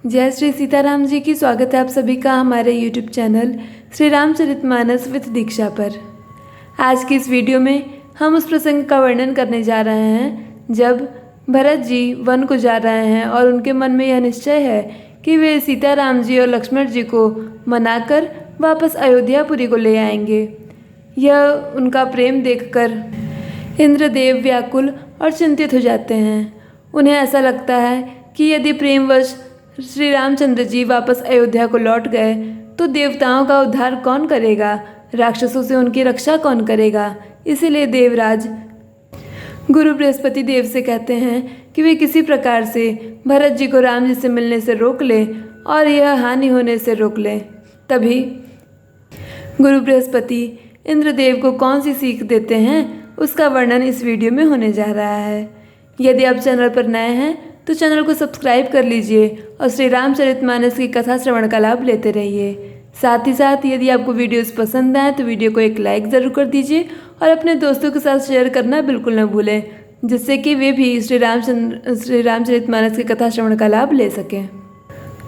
जय श्री सीताराम जी की। स्वागत है आप सभी का हमारे YouTube channel Shri Ramcharitmanas with Diksha पर। आज की इस वीडियो में हम उस प्रसंग का वर्णन करने जा रहे हैं जब भरत जी वन को जा रहे हैं और उनके मन में यह निश्चय है कि वे सीताराम जी और लक्ष्मण जी को मनाकर वापस अयोध्यापुरी को ले आएंगे। यह उनका प्रेम देखकर इंद्रदेव व्याकुल और चिंतित हो जाते हैं। उन्हें ऐसा लगता है कि यदि प्रेमवश श्री रामचंद्र जी वापस अयोध्या को लौट गए तो देवताओं का उद्धार कौन करेगा, राक्षसों से उनकी रक्षा कौन करेगा। इसीलिए देवराज गुरु बृहस्पति देव से कहते हैं कि वे किसी प्रकार से भरत जी को राम जी से मिलने से रोक लें और यह हानि होने से रोक लें। तभी गुरु बृहस्पति इंद्रदेव को कौन सी सीख देते हैं उसका वर्णन इस वीडियो में होने जा रहा है। यदि आप चैनल पर नए हैं तो चैनल को सब्सक्राइब कर लीजिए और श्री रामचरितमानस की कथा श्रवण का लाभ लेते रहिए। साथ ही साथ यदि आपको वीडियोस पसंद आए तो वीडियो को एक लाइक ज़रूर कर दीजिए और अपने दोस्तों के साथ शेयर करना बिल्कुल न भूलें, जिससे कि वे भी श्री रामचरितमानस की कथा श्रवण का लाभ ले सकें।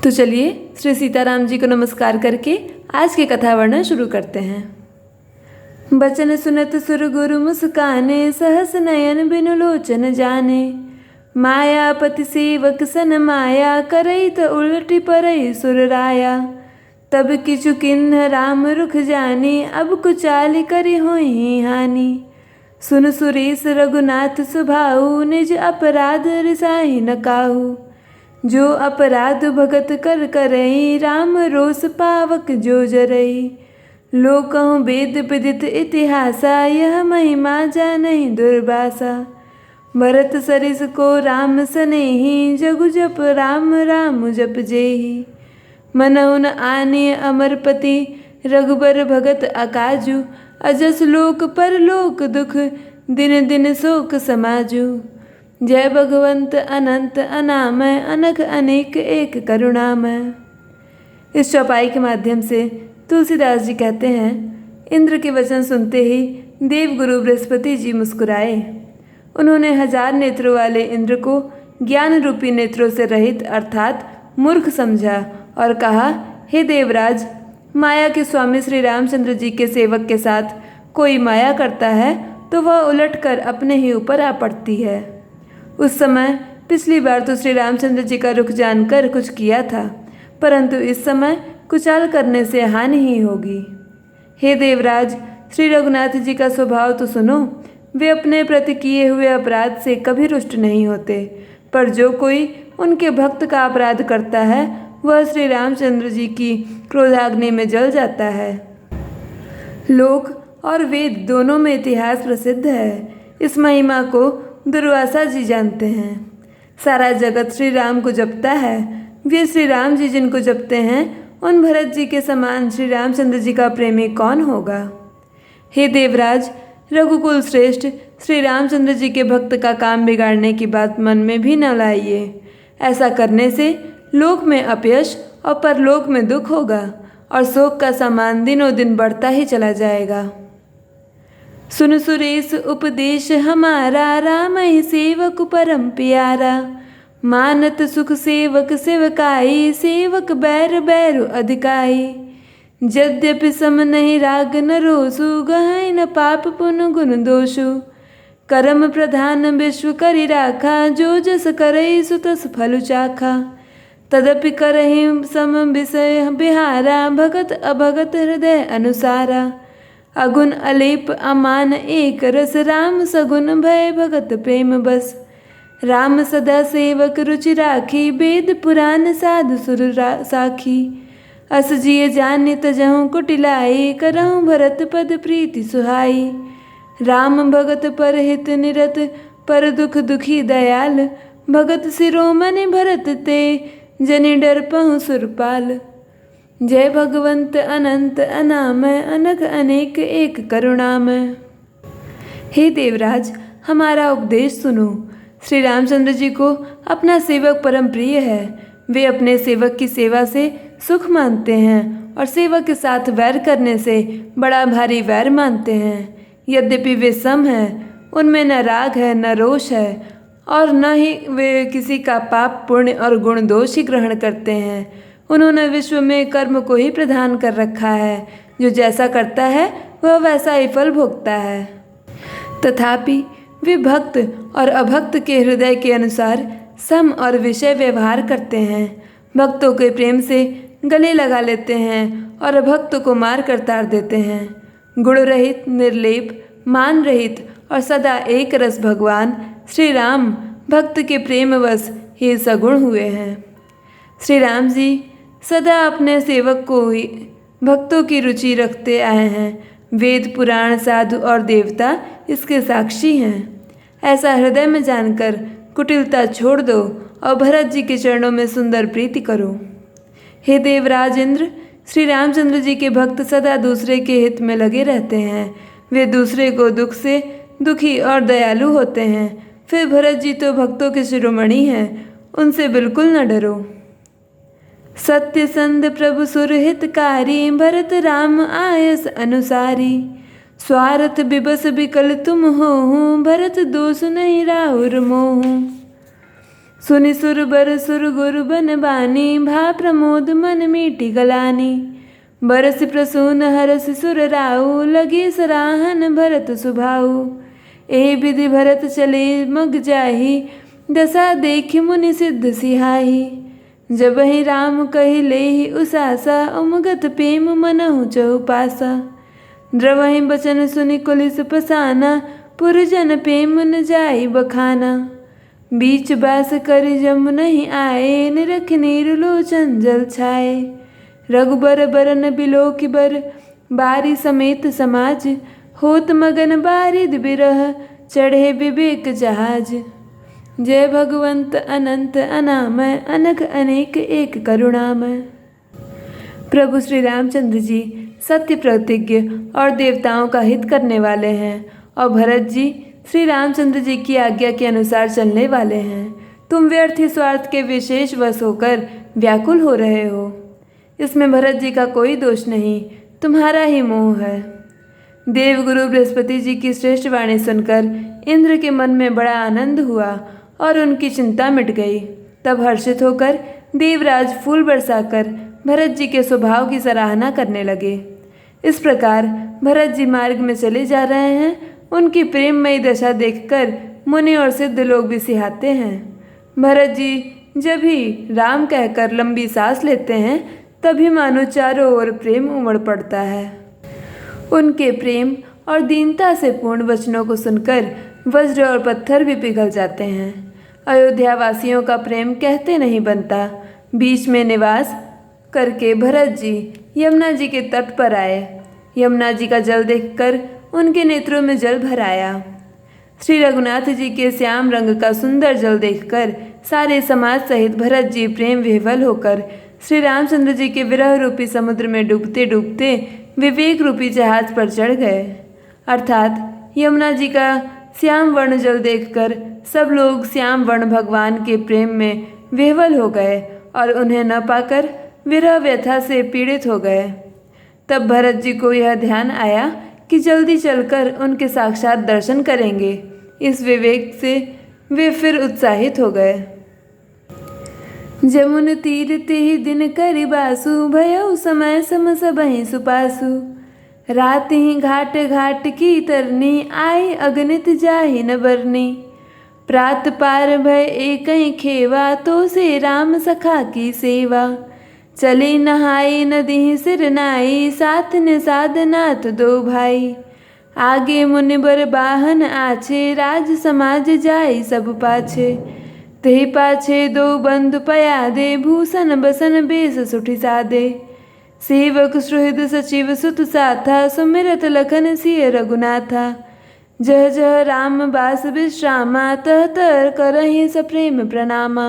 तो चलिए श्री सीताराम जी को नमस्कार करके आज की कथा वर्णन शुरू करते हैं। बचन सुनत सुर गुरु मुस्काने, सहस नयन बिनु लोचन जाने। मायापति सेवक सन माया, करई त उलटि परई सुर राया। तब किछु किन्ह राम रुख जानी, अब कुचाल करि होई हानि। सुन सुरेश रघुनाथ सुभाऊ, निज अपराध रिसाहि न काहू। जो अपराध भगत कर करई, राम रोष पावक जो जरई। लोकहु वेद विदित इतिहासा, यह महिमा जानहि दुर्वासा। भरत सरिस को राम सनेही, जगु जप राम राम जप जेही। मनहुन आने अमरपति, रघुबर भगत अकाजू। अजस लोक परलोक दुख, दिन दिन शोक समाजू। जय भगवंत अनंत अनामय, अनख अनेक एक करुणामय। इस चौपाई के माध्यम से तुलसीदास जी कहते हैं, इंद्र के वचन सुनते ही देवगुरु बृहस्पति जी मुस्कुराए। उन्होंने 1000 नेत्रों वाले इंद्र को ज्ञान रूपी नेत्रों से रहित अर्थात मूर्ख समझा और कहा, हे देवराज, माया के स्वामी श्री रामचंद्र जी के सेवक के साथ कोई माया करता है तो वह उलटकर अपने ही ऊपर आ पड़ती है। उस समय पिछली बार तो श्री रामचंद्र जी का रुख जानकर कुछ किया था, परंतु इस समय कुचाल करने से हानि ही होगी। हे देवराज, श्री रघुनाथ जी का स्वभाव तो सुनो। वे अपने प्रति किए हुए अपराध से कभी रुष्ट नहीं होते, पर जो कोई उनके भक्त का अपराध करता है वह श्री रामचंद्र जी की क्रोधाग्नि में जल जाता है। लोक और वेद दोनों में इतिहास प्रसिद्ध है। इस महिमा को दुर्वासा जी जानते हैं। सारा जगत श्री राम को जपता है। वे श्री राम जी जिनको जपते हैं उन भरत जी के समान श्री रामचंद्र जी का प्रेमी कौन होगा। हे देवराज, रघुकुल श्रेष्ठ श्री रामचंद्र जी के भक्त का काम बिगाड़ने की बात मन में भी न लाइए। ऐसा करने से लोक में अपयश और परलोक में दुख होगा और शोक का सामान दिनों दिन बढ़ता ही चला जाएगा। सुन सुरेश उपदेश हमारा, राम ही सेवक परम प्यारा। मानत सुख सेवक सेवकाई, सेवक बैर बैरु अधिकाई। यद्यपि सम नहीं राग न रोसु, गहै न पाप पुन गुण दोषु। कर्म प्रधान विश्व करि राखा, जो जस करई सु तस फलु चाखा। तदपि करहि सम विषय बिहारा, भगत अभगत हृदय अनुसारा। अगुण अलेप अमान एक रस, राम सगुण भय भगत प्रेम बस। राम सदा सेवक रुचि राखी, वेद पुराण साधु सुर साखी। अस जिय जानि तजहु कुटिलाई, करहु भरत पद प्रीति सुहाई। राम भगत पर हित निरत, पर दुख दुखी दयाल। भगत शिरोमणि भरत ते, जनि डर पहु सुरपाल। जय भगवंत अनंत अनामय, अनख अनेक एक करुणामय। हे देवराज, हमारा उपदेश सुनो। श्री रामचंद्र जी को अपना सेवक परम प्रिय है। वे अपने सेवक की सेवा से सुख मानते हैं और सेवक के साथ वैर करने से बड़ा भारी वैर मानते हैं। यद्यपि वे सम हैं, उनमें न राग है न रोष है और न ही वे किसी का पाप पुण्य और गुण दोष ही ग्रहण करते हैं। उन्होंने विश्व में कर्म को ही प्रदान कर रखा है, जो जैसा करता है वह वैसा ही फल भोगता है। तथापि वे भक्त और अभक्त के हृदय के अनुसार सम और विषय व्यवहार करते हैं। भक्तों के प्रेम से गले लगा लेते हैं और अभक्त को मार कर तार देते हैं। गुण रहित, निर्लेप, मान रहित और सदा एक रस भगवान श्री राम भक्त के प्रेमवश ही सगुण हुए हैं। श्री राम जी सदा अपने सेवक को ही भक्तों की रुचि रखते आए हैं। वेद, पुराण, साधु और देवता इसके साक्षी हैं। ऐसा हृदय में जानकर कुटिलता छोड़ दो और भरत जी के चरणों में सुंदर प्रीति करो। हे देवराज इंद्र, श्री रामचंद्र जी के भक्त सदा दूसरे के हित में लगे रहते हैं। वे दूसरे को दुख से दुखी और दयालु होते हैं। फिर भरत जी तो भक्तों के शिरोमणि हैं, उनसे बिल्कुल न डरो। सत्य संध प्रभु सुरहितकारी, भरत राम आयस अनुसारी। स्वार्थ बिबस बिकल तुम हो, भरत दोष नहीं राहुर मोह। सुनि सुर बर सुर गुरु बन बानी, भा प्रमोद मन मीठी गलानी। बरस प्रसून हरस सुर राऊ, लगे सराहन भरत सुभाऊ। ए विधि भरत चले मग जाही, दशा देख मुनि सिद्ध सिहाही। जब ही राम कही लेहि उसासा, उमगत प्रेम मनहु चहुपासा। द्रवहि बचन सुनि कुलिस पसाना, पुरजन प्रेम न जाई बखाना। बीच बास कर जम नहीं आए, निरख नीरलोचन जल छाए। रघुबर बरन बिलोक बर, बारी समेत समाज। होत मगन बारिद बिरह, चढ़े विवेक जहाज। जय भगवंत अनंत अनामय, अनघ अनेक एक करुणामय। प्रभु श्री रामचंद्र जी सत्य प्रतिज्ञ और देवताओं का हित करने वाले हैं, और भरत जी श्री रामचंद्र जी की आज्ञा के अनुसार चलने वाले हैं। तुम व्यर्थ ही स्वार्थ के विशेष वश होकर व्याकुल हो रहे हो। इसमें भरत जी का कोई दोष नहीं, तुम्हारा ही मोह है। देवगुरु बृहस्पति जी की श्रेष्ठ वाणी सुनकर इंद्र के मन में बड़ा आनंद हुआ और उनकी चिंता मिट गई। तब हर्षित होकर देवराज फूल बरसाकर भरत जी के स्वभाव की सराहना करने लगे। इस प्रकार भरत जी मार्ग में चले जा रहे हैं। उनकी प्रेममयी दशा देखकर मुनि और सिद्ध लोग भी सिहाते हैं। भरत जी जब ही राम कहकर लंबी सांस लेते हैं, तभी मानो चारों ओर प्रेम उमड़ पड़ता है। उनके प्रेम और दीनता से पूर्ण वचनों को सुनकर वज्र और पत्थर भी पिघल जाते हैं। अयोध्या वासियों का प्रेम कहते नहीं बनता। बीच में निवास करके भरत जी यमुना जी के तट पर आए। यमुना जी का जल देखकर उनके नेत्रों में जल भर आया। श्री रघुनाथ जी के श्याम रंग का सुंदर जल देखकर सारे समाज सहित भरत जी प्रेम विह्वल होकर श्री रामचंद्र जी के विरह रूपी समुद्र में डूबते डूबते विवेक रूपी जहाज पर चढ़ गए। अर्थात यमुना जी का श्याम वर्ण जल देखकर सब लोग श्याम वर्ण भगवान के प्रेम में विह्वल हो गए और उन्हें न पाकर विरह व्यथा से पीड़ित हो गए। तब भरत जी को यह ध्यान आया कि जल्दी चलकर उनके साक्षात दर्शन करेंगे। इस विवेक से वे फिर उत्साहित हो गए। जमुन तीर तेहि दिन करि बासु, भयउ समय सम सबहि सुपासु। रात ही घाट घाट की तरनी, आई अगणित जाहि न बरनी। प्रात पार भय एकहि खेवा, तो से राम सखा की सेवा। चली नहाई नदी सिर नाई, साथ निषाद नाथ दो भाई। आगे मुनि बर बाहन आछे, राज समाज जाई सब पाछे। तेहि पाछे दो बंधु पयादे, भूषण बसन बेस सुठि सादे। सेवक सुहृद सचिव सुत साथा, सुमिरत लखन सिय रघुनाथा। जह जह राम बास विश्रामा, तह तर करहि सप्रेम प्रणामा।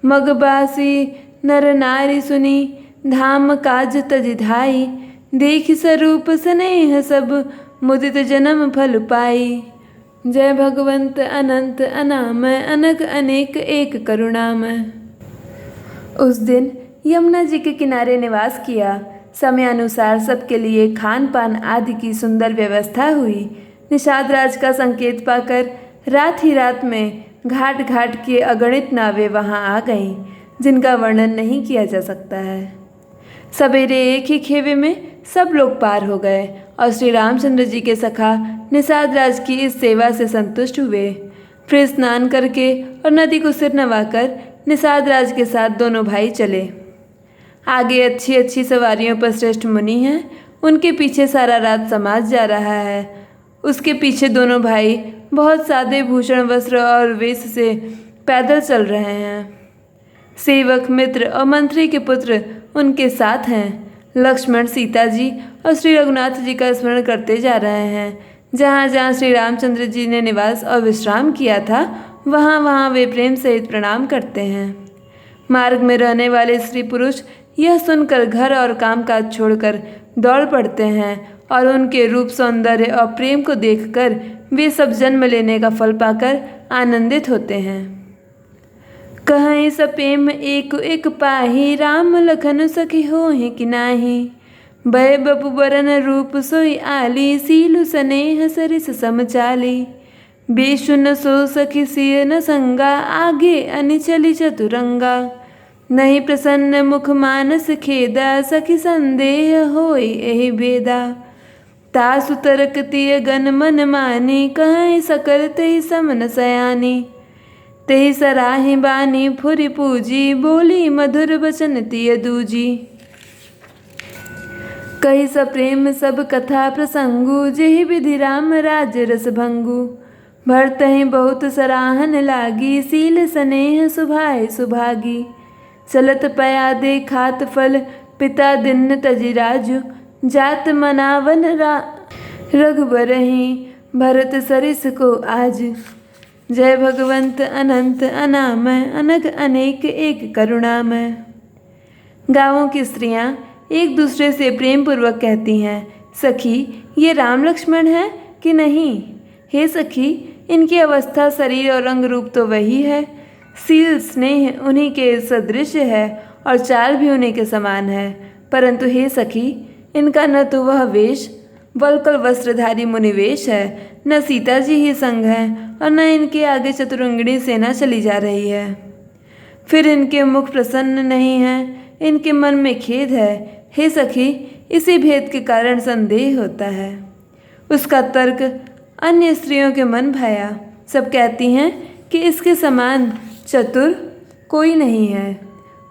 मगबासी नर नारी सुनी, धाम काज तज धाई। देख स्वरूप स्नेह सब, मुदित जन्म फल पाई। जय भगवंत अनंत अनामय, अनघ अनेक एक करुणामय। उस दिन यमुना जी के किनारे निवास किया। समयानुसार सबके लिए खान पान आदि की सुंदर व्यवस्था हुई। निषाद राज का संकेत पाकर रात ही रात में घाट घाट के अगणित नावें वहाँ आ गईं, जिनका वर्णन नहीं किया जा सकता है। सवेरे एक ही खेवे में सब लोग पार हो गए और श्री रामचंद्र जी के सखा निषाद राज की इस सेवा से संतुष्ट हुए। फिर स्नान करके और नदी को सिर नवाकर निषाद राज के साथ दोनों भाई चले। आगे अच्छी अच्छी सवारियों पर श्रेष्ठ मुनि हैं, उनके पीछे सारा रात समाज जा रहा है। उसके पीछे दोनों भाई बहुत सादे भूषण वस्त्र और वेश से पैदल चल रहे हैं। सेवक मित्र और मंत्री के पुत्र उनके साथ हैं। लक्ष्मण, सीता जी और श्री रघुनाथ जी का स्मरण करते जा रहे हैं। जहाँ जहाँ श्री रामचंद्र जी ने निवास और विश्राम किया था, वहाँ वहाँ वे प्रेम सहित प्रणाम करते हैं। मार्ग में रहने वाले स्त्री पुरुष यह सुनकर घर और कामकाज छोड़कर दौड़ पड़ते हैं और उनके रूप, सौंदर्य और प्रेम को देखकर वे सब जन्म लेने का फल पाकर आनंदित होते हैं। कहीं सपेम एक एक पाही, राम लखन सखी होहि कि नाही। भय बपु बरन रूप सोई आली, सीलु स्नेह सरिस समचाली। बेशु न सो सखी सिय न संगा, आगे अनिचली चतुरंगा। नहीं प्रसन्न मुख मानस खेदा, सखी संदेह होई एहि भेदा। तासु तरकतिय गन मन मानी, कहीं सकल तेहि समन सयानी। तेहि सराहि बानी फुरि पूजी, बोली मधुर बचन तिय दूजी। कही सप्रेम सब कथा प्रसंगु, जेहि विधि राम राज रस भंगु। भरतहि बहुत सराहन लागी, सील स्नेह सुभाए सुभागी। चलत पयादे खात फल, पिता दिन तजि राजु। जात मनावन रघुबरहि, भरत सरिस को आज। जय भगवंत अनंत अनामय, अनग अनेक एक करुणामय। गाँवों की स्त्रियां एक दूसरे से प्रेम पूर्वक कहती हैं, सखी ये राम लक्ष्मण हैं कि नहीं? हे सखी, इनकी अवस्था, शरीर और रंग रूप तो वही है। सील स्नेह उन्हीं के सदृश है और चाल भी उन्हीं के समान है। परंतु हे सखी, इनका न तो वह वेश वल्कल वस्त्रधारी मुनिवेश है, न सीता जी ही संग हैं और न इनके आगे चतुरंगिणी सेना चली जा रही है। फिर इनके मुख प्रसन्न नहीं हैं, इनके मन में खेद है। हे सखी, इसी भेद के कारण संदेह होता है। उसका तर्क अन्य स्त्रियों के मन भाया। सब कहती हैं कि इसके समान चतुर कोई नहीं है।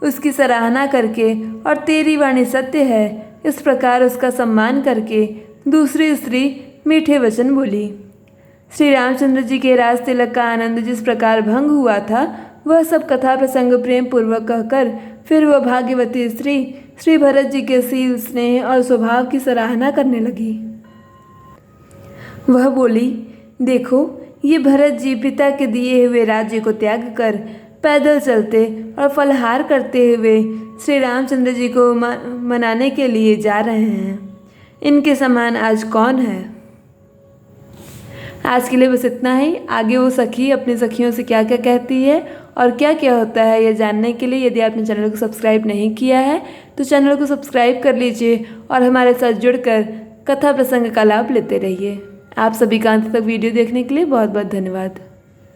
उसकी सराहना करके और तेरी वाणी सत्य है, इस प्रकार उसका सम्मान करके दूसरी स्त्री मीठे वचन बोली। श्री रामचंद्र जी के राज तिलक का आनंद जिस प्रकार भंग हुआ था, वह सब कथा प्रसंग प्रेम पूर्वक कहकर फिर वह भाग्यवती स्त्री श्री भरत जी के सील, स्नेह और स्वभाव की सराहना करने लगी। वह बोली, देखो ये भरत जी पिता के दिए हुए राज्य को त्याग कर पैदल चलते और फलहार करते हुए श्री रामचंद्र जी को मनाने के लिए जा रहे हैं। इनके समान आज कौन है? आज के लिए बस इतना ही। आगे वो सखी अपनी सखियों से क्या क्या कहती है और क्या क्या होता है, यह जानने के लिए यदि आपने चैनल को सब्सक्राइब नहीं किया है तो चैनल को सब्सक्राइब कर लीजिए और हमारे साथ जुड़कर कथा प्रसंग का लाभ लेते रहिए। आप सभी का अंत तक वीडियो देखने के लिए बहुत बहुत धन्यवाद।